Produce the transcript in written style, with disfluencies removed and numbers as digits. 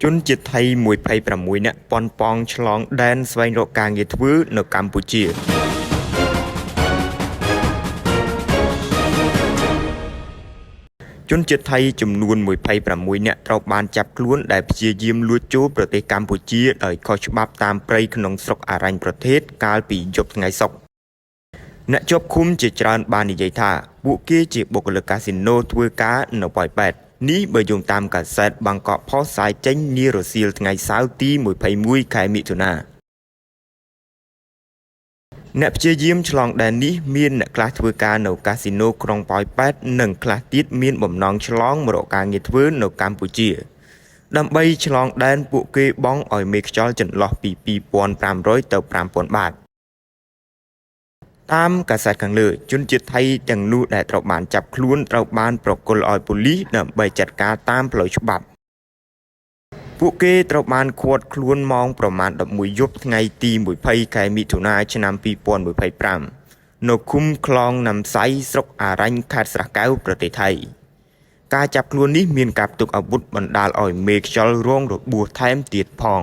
ជនជាតិថៃ126នាក់ប៉ុនប៉ងឆ្លងដែនស្វែងរកការងារធ្វើនៅកម្ពុជាជនជាតិថៃចំនួន26នាក់ត្រូវបានចាប់ខ្លួនដែលព្យាយាមលួចចូលប្រទេសកម្ពុជាដោយខុសច្បាប់តាមព្រៃក្នុងស្រុកអរញ្ញប្រទេសកាលពីយប់ថ្ងៃសុក្រអ្នកជាប់ឃុំជាច្រើនបាននិយាយថាពួកគេជាបុគ្គលិកកាស៊ីណូធ្វើការនៅប៉ោយប៉ែតនេះបើយោងតាមកាសែតបាងកកផុសផ្សាយចេញនារសៀលថ្ងៃសៅរ៍ទី21ខែមិថុនាអ្នកព្យាយាមឆ្លងដែននេះមានអ្នកខ្លះធ្វើការនៅកាស៊ីណូក្រុងប៉ោយប៉ែតនិងខ្លះទៀតមានបំណងឆ្លងមករកការងារធ្វើនៅកម្ពុជាដើម្បីឆ្លងដែនពួកគេបង់ឲ្យមេខ្យល់ចន្លោះពី2500ទៅ5000បាតតាមកាសែតខាងលើជនជាតិថៃទាំងនោះដែលត្រូវបានចាប់ខ្លួនត្រូវបានប្រគល់ឲ្យប៉ូលីសដើម្បីចាត់ការតាមផ្លូវច្បាប់ពួកគេត្រូវបានឃាត់ខ្លួនម៉ោងប្រមាណ11យប់ថ្ងៃទី20ខែមិថុនាឆ្នាំ2025នៅឃុំខ្លងណាំសៃស្រុកអរញ្ញខេត្តស្រះកែវប្រទេសថៃការចាប់ខ្លួននេះមានការផ្ទុកអាវុធបណ្ដាលឲ្យមេខ្យល់រងរបួសថែមទៀតផង